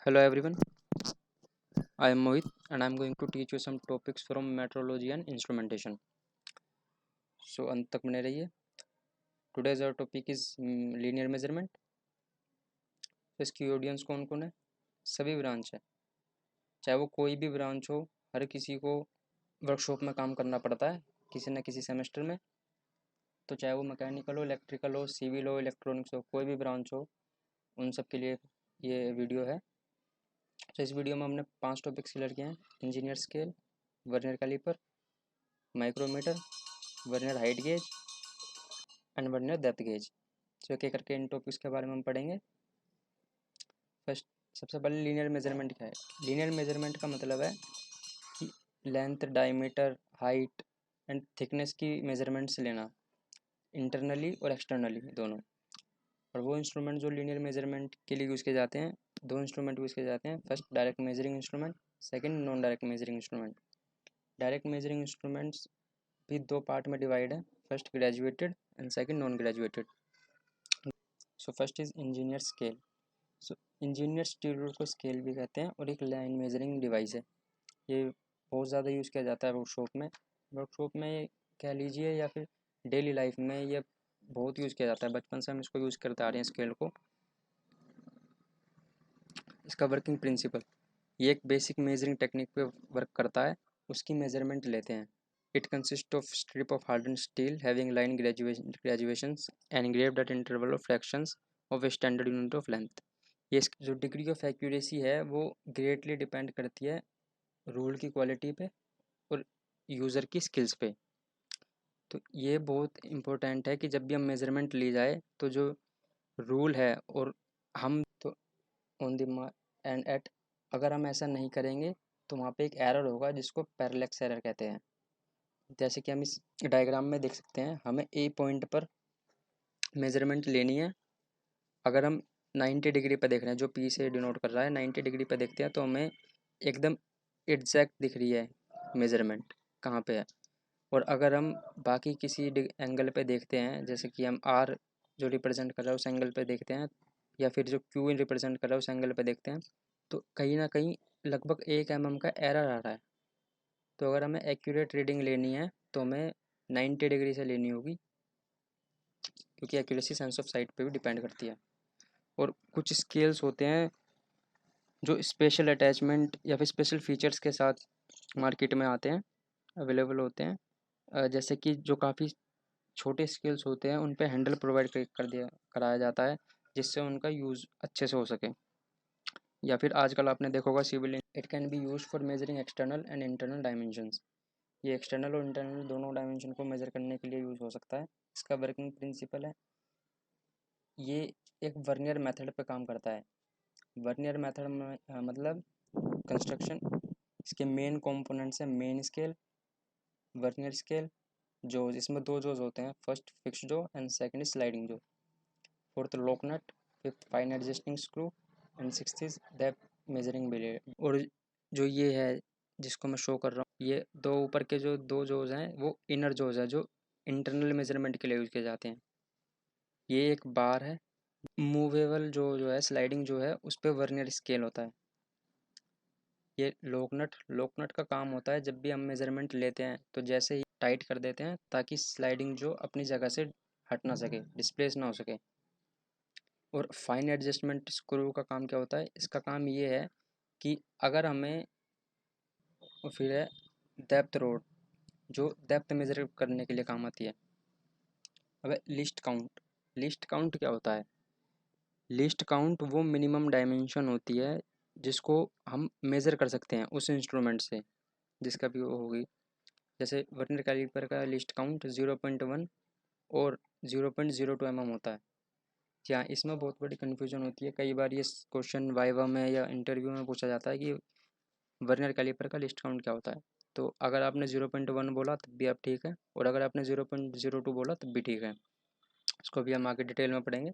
Hello everyone, I am Mohit and I am going to teach you some topics from metrology and instrumentation. So अंत तक बने रहिए. Today's our topic is linear measurement. इसकी audience कौन कौन है? सभी ब्रांच है, चाहे वो कोई भी ब्रांच हो. हर किसी को वर्कशॉप में काम करना पड़ता है किसी न किसी सेमेस्टर में. तो चाहे वो मैकेनिकल हो, इलेक्ट्रिकल हो, सिविल हो, इलेक्ट्रॉनिक्स हो, कोई भी ब्रांच हो, उन सब के लिए ये वीडियो है. तो इस वीडियो में हमने 5 टॉपिक्स क्लियर किए हैं: engineer scale, vernier calliper, micrometer, vernier height gauge and vernier depth gauge. तो एक एक करके इन टॉपिक्स के बारे में हम पढ़ेंगे. फर्स्ट, सबसे पहले लीनियर मेजरमेंट क्या है. लीनियर मेजरमेंट का मतलब है कि length, diameter, height and thickness की मेजरमेंट्स लेना, इंटरनली और एक्सटर्नली दोनों. और वो इंस्ट्रूमेंट जो लीनियर मेजरमेंट के लिए यूज़ किए जाते हैं, दो इंस्ट्रूमेंट यूज़ किए जाते हैं. First direct measuring instrument, second non direct measuring instrument. Direct measuring instruments भी दो पार्ट में डिवाइड है, first graduated and second non graduated. So first is engineer scale. So engineer steel rule को scale भी कहते हैं और एक लाइन मेजरिंग डिवाइस है. ये बहुत ज़्यादा यूज़ किया जाता है वर्कशॉप में कह लीजिए, या फिर डेली लाइफ में ये बहुत यूज़ किया जाता है. बचपन से हम इसको यूज़ करते आ रहे हैं स्केल को. इसका वर्किंग प्रिंसिपल, ये एक बेसिक मेजरिंग टेक्निक पे वर्क करता है. उसकी मेजरमेंट लेते हैं. It consist of strip of harden steel having line graduations engraved eight interval of fractions of a standard unit of length. ये जो डिग्री ऑफ एक्यूरेसी है वो ग्रेटली डिपेंड करती है रूल की क्वालिटी पे और यूज़र की स्किल्स पे. तो ये बहुत इम्पोर्टेंट है कि जब भी हम मेजरमेंट ली जाए तो जो रूल है और हम तो ऑन द एंड एट, अगर हम ऐसा नहीं करेंगे तो वहाँ पे एक एरर होगा जिसको पैरेलैक्स एरर कहते हैं. जैसे कि हम इस डायग्राम में देख सकते हैं, हमें ए पॉइंट पर मेजरमेंट लेनी है. अगर हम 90 डिग्री पर देख रहे हैं, जो पी से डिनोट कर रहा है, 90 डिग्री पर देखते हैं तो हमें एकदम एग्जैक्ट दिख रही है मेजरमेंट कहाँ पे है. और अगर हम बाकी किसी एंगल पे देखते हैं, जैसे कि हम आर जो रिप्रेजेंट कर रहा है उस एंगल पे देखते हैं, या फिर जो क्यू रिप्रेजेंट कर रहा है उस एंगल पे देखते हैं, तो कहीं ना कहीं लगभग 1 mm का एरर आ रहा है. तो अगर हमें एक्यूरेट रीडिंग लेनी है तो हमें 90 डिग्री से लेनी होगी, क्योंकि एक्यूरेसी सेंस ऑफ साइट पे भी डिपेंड करती है. और कुछ स्केल्स होते हैं जो स्पेशल अटैचमेंट या फिर स्पेशल फीचर्स के साथ मार्केट में आते हैं, अवेलेबल होते हैं. जैसे कि जो काफ़ी छोटे स्केल्स होते हैं उन पे हैंडल प्रोवाइड कर दिया कराया जाता है, जिससे उनका यूज़ अच्छे से हो सके. या फिर आजकल आपने देखा होगा civil, it can be use for measuring external and internal dimensions. ये एक्सटर्नल और इंटरनल दोनों डायमेंशन को मेजर करने के लिए यूज़ हो सकता है. इसका वर्किंग प्रिंसिपल है, ये एक वर्नियर मेथड पे काम करता है. वर्नियर मेथड में मतलब कंस्ट्रक्शन. इसके मेन कंपोनेंट्स हैं main scale, vernier scale, jaws. इसमें दो जोज होते हैं, first fix jaw and second sliding jaw. Fourth lock nut, fifth fine adjusting screw and sixth is depth measuring blade. और जो ये है जिसको मैं शो कर रहा हूँ, ये दो ऊपर के जो दो जोज हैं वो इनर जोज है जो इंटरनल मेजरमेंट के लिए यूज़ किए जाते हैं. ये एक बार है. मूवेबल जो है स्लाइडिंग जो है उस पर वर्नियर स्केल होता है. ये लॉकनट का काम होता है, जब भी हम मेजरमेंट लेते हैं तो जैसे ही टाइट कर देते हैं ताकि स्लाइडिंग जो अपनी जगह से हट ना सके, डिस्प्लेस ना हो सके. और फाइन एडजस्टमेंट स्क्रू का काम क्या होता है, इसका काम ये है कि अगर हमें, और फिर है डेप्थ रोड जो डेप्थ मेजर करने के लिए काम आती है. अब लिस्ट काउंट क्या होता है. लिस्ट काउंट वो मिनिमम डायमेंशन होती है जिसको हम मेज़र कर सकते हैं उस इंस्ट्रूमेंट से जिसका भी वो होगी. जैसे वर्नियर कैलिपर का लिस्ट काउंट 0.1 और 0.02 mm होता है. यहाँ इसमें बहुत बड़ी कन्फ्यूजन होती है. कई बार ये क्वेश्चन वाइवा में या इंटरव्यू में पूछा जाता है कि वर्नियर कैलिपर का लिस्ट काउंट क्या होता है. तो अगर आपने 0.1 बोला तब भी आप ठीक है, और अगर आपने 0.02 बोला तब भी ठीक है. इसको भी हम आगे डिटेल में पढ़ेंगे.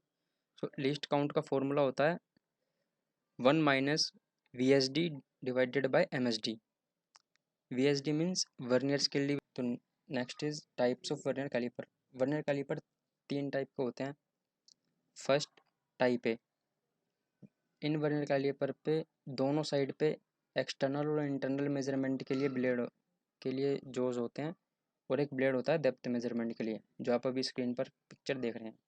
तो लिस्ट काउंट का फॉर्मूला होता है 1 minus VSD divided by MSD. VSD means vernier scale. तो next is types of vernier caliper. Vernier caliper 3 type के होते हैं. First type A, in vernier caliper पे दोनों साइड पे एक्सटर्नल और इंटरनल मेजरमेंट के लिए ब्लेड के लिए जोज होते हैं, और एक ब्लेड होता है डेप्थ मेजरमेंट के लिए, जो आप अभी स्क्रीन पर पिक्चर देख रहे हैं।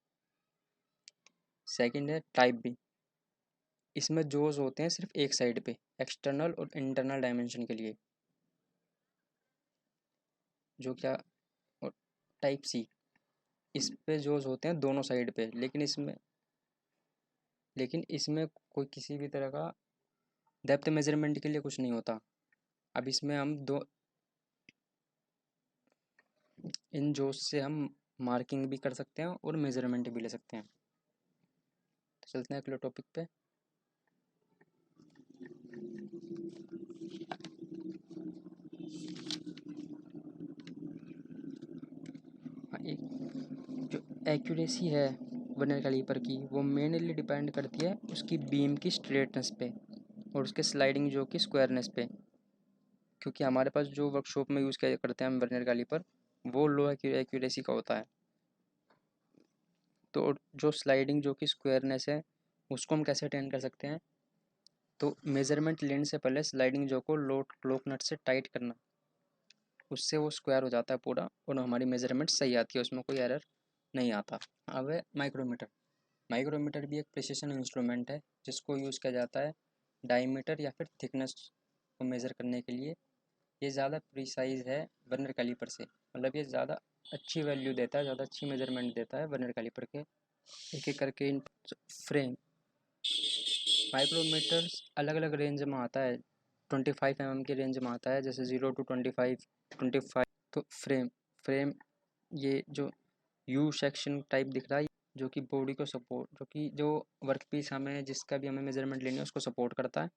सेकंड है टाइप बी। इसमें जोज होते हैं सिर्फ एक साइड पे, एक्सटर्नल और इंटरनल डायमेंशन के लिए। जो क्या, और टाइप सी, इस पे जोज होते हैं दोनों साइड पे, लेकिन इसमें कोई किसी भी तरह का डेप्थ मेजरमेंट के लिए कुछ नहीं होता। अब इसमें हम दो इन जोश से हम मार्किंग भी कर सकते हैं और मेजरमेंट भी ले सकते हैं। तो चलते हैं अगले टॉपिक पे। एक जो एक्यूरेसी है वर्नियर कैलिपर की, वो मेनली डिपेंड करती है उसकी बीम की स्ट्रेटनेस पे और उसके स्लाइडिंग जो की स्क्वायरनेस पे। क्योंकि हमारे पास जो वर्कशॉप में यूज़ किया करते हैं हम वर्नियर कैलिपर, वो लो एक्यूरेसी का होता है। तो जो स्लाइडिंग जो कि स्क्वायरनेस है, उसको हम कैसे अटेन कर सकते हैं? तो मेजरमेंट लेने से पहले स्लाइडिंग जो को लोक नट से टाइट करना, उससे वो स्क्वायर हो जाता है पूरा, और हमारी मेजरमेंट सही आती है, उसमें कोई एरर नहीं आता। अब है माइक्रोमीटर। माइक्रोमीटर भी एक प्रिसिशन इंस्ट्रूमेंट है जिसको यूज़ किया जाता है डायमीटर या फिर थिकनेस को मेज़र करने के लिए। ये ज़्यादा प्रिसाइज है वर्नियर कैलिपर से, मतलब ये ज़्यादा अच्छी वैल्यू देता है, ज़्यादा अच्छी मेजरमेंट देता है वर्नियर कैलिपर के। एक एक करके इन फ्रेम माइक्रोमीटर्स अलग अलग रेंज में आता है, 25 mm की रेंज में आता है, जैसे 0 to 25 तो फ्रेम ये जो यू सेक्शन टाइप दिख रहा है, जो कि बॉडी को सपोर्ट, जो कि जो वर्क पीस हमें जिसका भी हमें मेजरमेंट लेनी है उसको सपोर्ट करता है।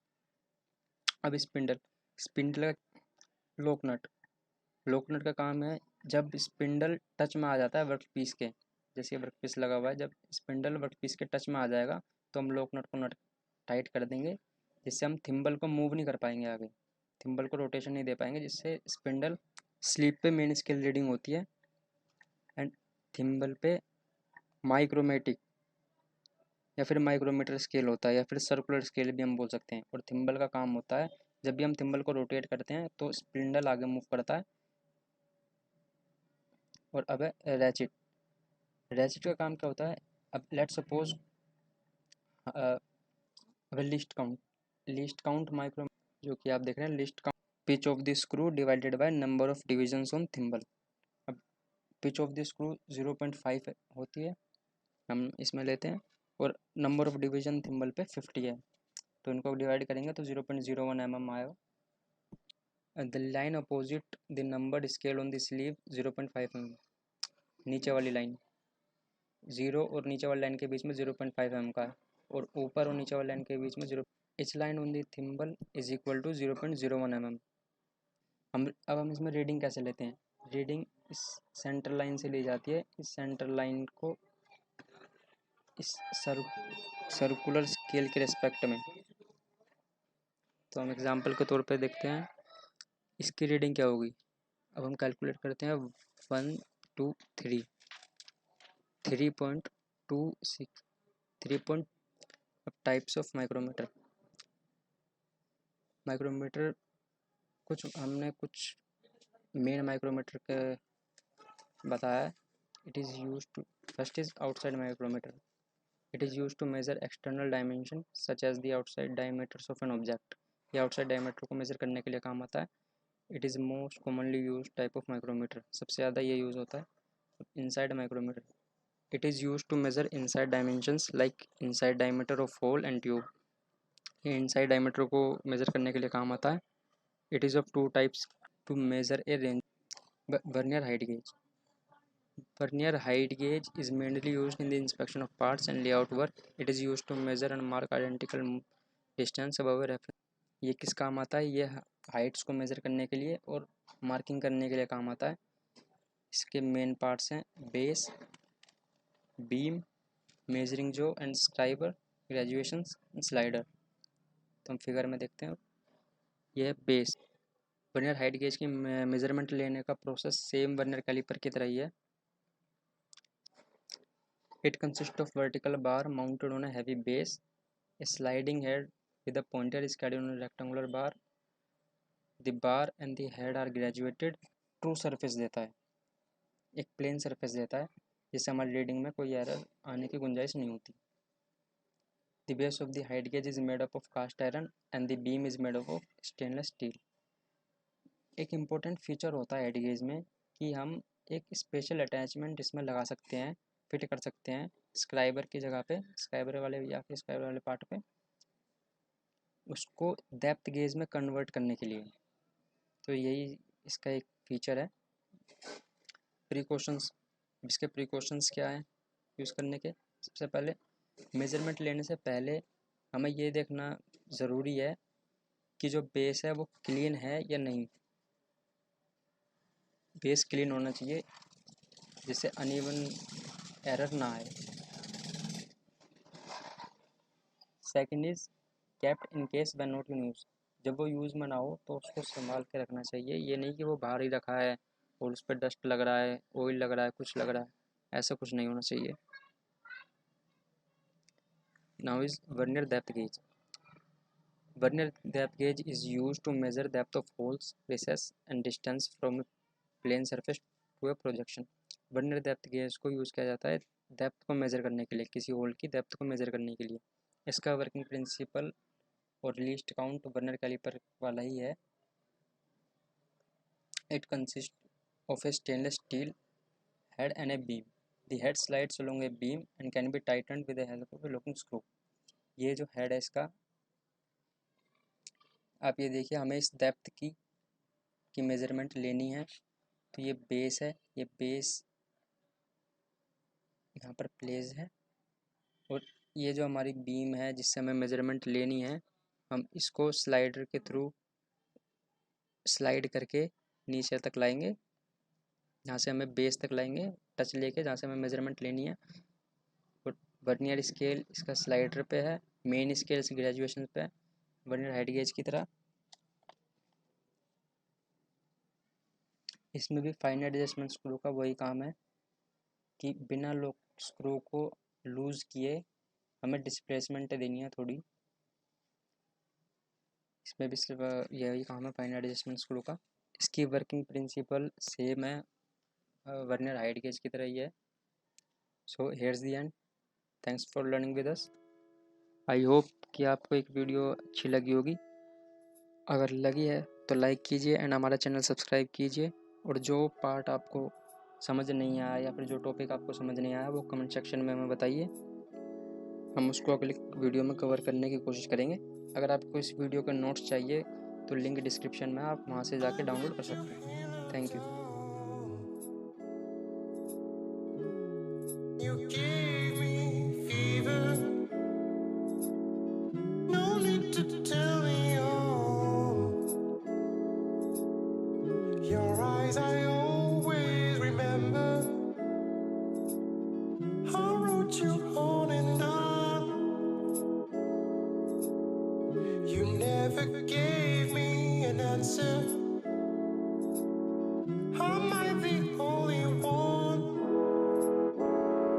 अब स्पिंडल स्पिंडल लोकनट लोकनट का काम है, जब स्पिंडल टच में आ जाता है वर्क पीस के, जैसे वर्क पीस लगा हुआ है, जब स्पिंडल वर्क पीस के टच में आ जाएगा तो हम लोकनट को नट टाइट कर देंगे, जिससे हम थिम्बल को मूव नहीं कर पाएंगे आगे, थिम्बल को रोटेशन नहीं दे पाएंगे, जिससे स्पिंडल स्लीप पे मेन स्केल रीडिंग होती है एंड थिम्बल पे माइक्रोमेटिक या फिर माइक्रोमीटर स्केल होता है, या फिर सर्कुलर स्केल भी हम बोल सकते हैं। और थिम्बल का काम होता है, जब भी हम थिम्बल को रोटेट करते हैं तो स्पिंडल आगे मूव करता है। और अब है रैचिट। रैचिट का काम क्या होता है? अब लेट सपोज अब लिस्ट काउंट माइक्रो, जो कि आप देख रहे हैं list count pitch of the screw divided by number of divisions on thimble. अब पिच ऑफ द स्क्रू 0.5 होती है, हम इसमें लेते हैं, और नंबर ऑफ डिवीजन थिम्बल पे 50 है, तो इनको डिवाइड करेंगे तो 0.01 mm आएगा। The line opposite the number scale on the sleeve 0.5 mm, नीचे वाली लाइन 0 और नीचे वाली लाइन के बीच में 0.5 mm का है, और ऊपर और नीचे वाली लाइन के बीच में 0, each line on the thimble is equal to 0.01 mm। हम इसमें रीडिंग कैसे लेते हैं? रीडिंग इस सेंटर लाइन से ली जाती है, इस सेंटर लाइन को इस सर्कुलर स्केल के रेस्पेक्ट में। तो हम एग्जांपल के तौर पे देखते हैं इसकी रीडिंग क्या होगी। अब हम कैलकुलेट करते हैं 1 2 3 3.26 3 पॉइंट। अब टाइप्स ऑफ माइक्रोमीटर हमने कुछ मेन माइक्रोमीटर के बताया। It is use to first is outside micrometer. It is use to measure external dimension such as the outside diameters of an object. ये आउटसाइड डायमीटर को measure करने के लिए काम आता है। It is most commonly use type of micrometer, सबसे ज़्यादा ये यूज़ होता है। Inside micrometer, it is use to measure inside dimensions like inside diameter of hole and tube. ये इनसाइड डायमीटर को मेजर करने के लिए काम आता है। It is of two types to measure a range. Vernier height gauge, Vernier height gauge is mainly used in the inspection of parts and layout work. It is used to measure and mark identical distance above a reference. ये किस काम आता है? ये Heights को measure करने के लिए और मार्किंग करने के लिए काम आता है। इसके मेन पार्ट्स हैं बेस, बीम, मेजरिंग जो एंड स्क्राइबर, ग्रेजुएशंस, स्लाइडर। तो हम फिगर में देखते हैं, यह है बेस। वर्नियर हाइट गेज की मेजरमेंट लेने का प्रोसेस सेम वर्नियर कैलिपर की तरह ही है। It consists of vertical bar mounted on a heavy base. A sliding head with a pointer is carried on a rectangular bar. The bar and the head are graduated. True surface देता है, एक plane surface देता है जिससे हमारी reading में कोई error आने की गुंजाइश नहीं होती. The base of the height gauge is made up of cast iron and the beam is made up of stainless steel. एक इम्पोर्टेंट फीचर होता है हेड गेज में कि हम एक स्पेशल अटैचमेंट इसमें लगा सकते हैं, फिट कर सकते हैं स्क्राइबर की जगह पे, स्क्राइबर वाले या फिर स्क्राइबर वाले पार्ट पे, उसको डेप्थ गेज में कन्वर्ट करने के लिए. तो यही इसका एक फीचर है. प्रिकॉशंस, इसके प्रिकॉशंस क्या हैं यूज़ करने के? सबसे पहले मेज़रमेंट लेने से पहले हमें ये देखना ज़रूरी है कि जो बेस है वो क्लीन है या नहीं. बेस क्लीन होना चाहिए जिससे अनइवन एरर ना आए. Second is kept in case when not in use. जब वो यूज़ में ना हो तो उसको संभाल के रखना चाहिए. ये नहीं कि वो बाहर ही रखा है और उस पर डस्ट लग रहा है, ऑयल लग रहा है, कुछ लग रहा है, ऐसा कुछ नहीं होना चाहिए. Now is vernier depth gauge. Vernier depth gauge is used to measure depth of holes, recess and distance from a plane surface to a projection. Vernier depth gauge को यूज़ किया जाता है डेप्थ को मेज़र करने के लिए, किसी whole की डेप्थ को मेज़र करने के लिए. इसका वर्किंग प्रिंसिपल और लीस्ट काउंट वर्नियर कैलिपर वाला ही है. It consist of A stainless steel head and a beam. The head slides along a beam and can be tightened with the help of a locking screw. ये जो head है इसका, आप ये देखिए, हमें इस डेप्थ की मेज़रमेंट लेनी है. तो ये बेस है, ये बेस यहाँ पर प्लेस है और ये जो हमारी बीम है जिससे हमें मेज़रमेंट लेनी है, हम इसको स्लाइडर के थ्रू स्लाइड करके नीचे तक लाएंगे, जहाँ से हमें बेस तक लाएंगे टच लेके, जहाँ से हमें मेज़रमेंट लेनी है. और वर्नियर स्केल इसका स्लाइडर पे है, मेन स्केल से ग्रेजुएशन पे है, वर्नियर हेड गेज की तरह. इसमें भी फाइन एडजस्टमेंट स्क्रू का वही काम है कि बिना लोक स्क्रू को लूज़ किए हमें डिस्प्लेसमेंट देनी है थोड़ी. इसमें भी सिर्फ यही काम है फाइन एडजस्टमेंट स्क्रू का. इसकी वर्किंग प्रिंसिपल सेम है वर्नियर हाइट गेज की तरह ही है. So here's the end. Thanks for learning with us. I hope कि आपको एक वीडियो अच्छी लगी होगी. अगर लगी है तो लाइक कीजिए एंड हमारा चैनल सब्सक्राइब कीजिए. और जो पार्ट आपको समझ नहीं आया या फिर जो टॉपिक आपको समझ नहीं आया वो कमेंट सेक्शन में हमें बताइए, हम उसको अगली वीडियो में कवर करने की कोशिश करेंगे. अगर आपको इस वीडियो के नोट्स चाहिए तो लिंक डिस्क्रिप्शन में, आप वहाँ से जाके डाउनलोड कर सकते हैं. Thank you. You gave me fever. No need to tell me all. Your eyes I always remember. I wrote you on and on. You never gave